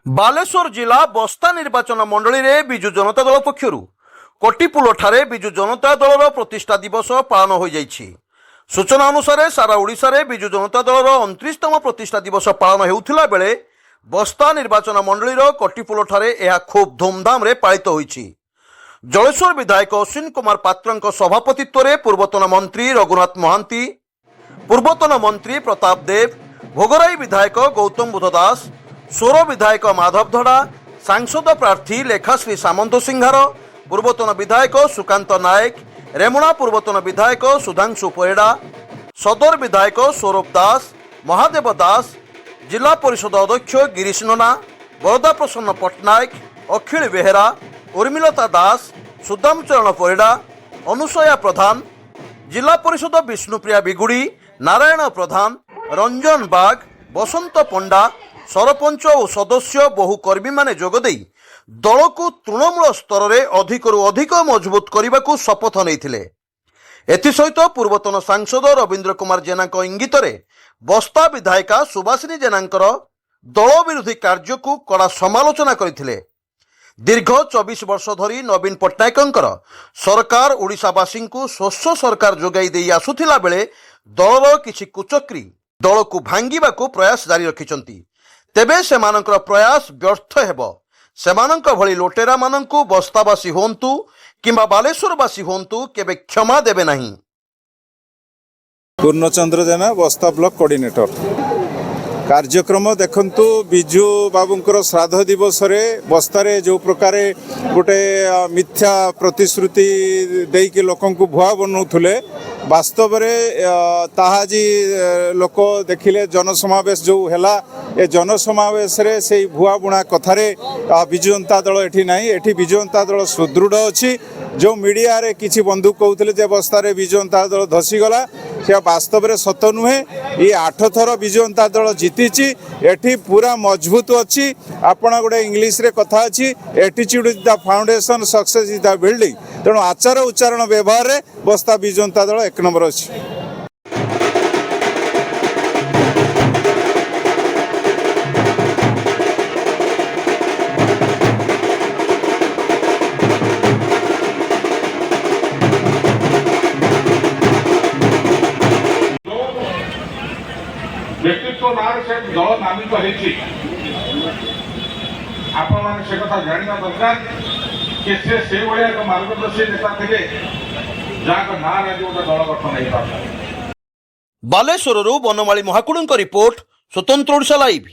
बालेश्वर जिला बस्ता निर्वाचन मंडली रे बिजु जनता दल पक्षरु कोटिपुल ठारे बिजु जनता दल प्रतिष्ठा दिवस पालन हो जाइछि। सूचना अनुसार सारा ओडिशा रे बिजु जनता दल 29तम प्रतिष्ठा दिवस पालन हेउथिला बेले बस्ता निर्वाचन मंडली कोटिपुल ठारे यह खूब धूमधाम रे पालित होइछि। जलेश्वर विधायक अश्विन कुमार पात्रଙ୍କ सभापतित्व पूर्वतन मंत्री रघुनाथ महांती, पूर्वतन मंत्री प्रताप देव, भोगराई विधायक गौतम बुध दास, सोर विधायक माधव धड़ा, सांसद प्रार्थी लेखाश्री सामंत सिंहार, पूर्वतन विधायक सुकांत नायक, रेमुणा पूर्वतन विधायक सुधांशु परिड़ा, सदर विधायक सौरभ दास, महादेव दास, जिला परिषद अध्यक्ष गिरीश नना, बरदा प्रसन्न पट्टनायक, अखिल बेहेरा, उर्मिलता दास, सुदामचरण परिड़ा, अनुसया प्रधान, जिला परिषद विष्णुप्रिया बिगुड़ी, नारायण प्रधान, रंजन बाग, बसंत पंडा, सरपंच और सदस्य बहु कर्मी माने जोगदेई दल को तृणमूल स्तर में अधिकरू अधिक मजबूत करने को शपथ नहीं। एसहित पूर्वतन सांसद रवींद्र कुमार जेना इंगित बस्ता विधायिका सुभाषिनी जेना दल विरोधी कार्य को कड़ा समालोचना करथिले। दीर्घ 24 वर्ष धरी नवीन पट्टनायक सरकार ओडिशावासी को शोष सरकार जोगाई दे आसुथिला बेले दलर किछि कुचक्री दल को भांगिबा को प्रयास जारी रखिछंती। तेबे सेमानकर प्रयास व्यर्थ हेबो। सेमानक भली लोटेरा मानंकु बस्तावासी होंतु किंबा बालेश्वरवासी होंतु केबे क्षमा देबे नहीं। पूर्णचंद्र जेना बस्ता ब्लॉक कोऑर्डिनेटर। कार्यक्रम देखंतु बिजू बाबूंकर श्राद्ध दिवस रे बस्तारे जो प्रकार गोटे मिथ्या प्रतिश्रुति देकी लोकन को भुआ बनौथुले वास्तव रे ताहाजी लोक देखिले जनसमावेश जो हैला ए जनसमावेश रे से भुआ बुणा कथारे बिजू जनता दल एठी नाही। एठी बिजू जनता दल सुदृढ़ अछि। जो मीडिया रे किछि बंधु कहउथिले जे बस्तारे बिजू जनता दल धसी गला से वास्तव रे सत नुहे। ये 8 थर बिजू जनता दल जीतीची। एठी पूरा मजबूत अछि। आपण गोटे इंग्लिश रे कथा अछि attitude is the foundation success is the building. तेणु आचार उच्चारण व्यवहार रे बस्ता बिजू जनता दल 1 नंबर अछि। व्यक्तित्व नार से दल नामित होती आपण मैंने से कथा जाना दरकार कि से भाया एक मार्गदर्शी नेता थे जहाँ ना आज गोटे दल गठन हो पाता। बालेश्वर बनमाली महाकुड़ रिपोर्ट स्वतंत्र ओडिशा लाइव।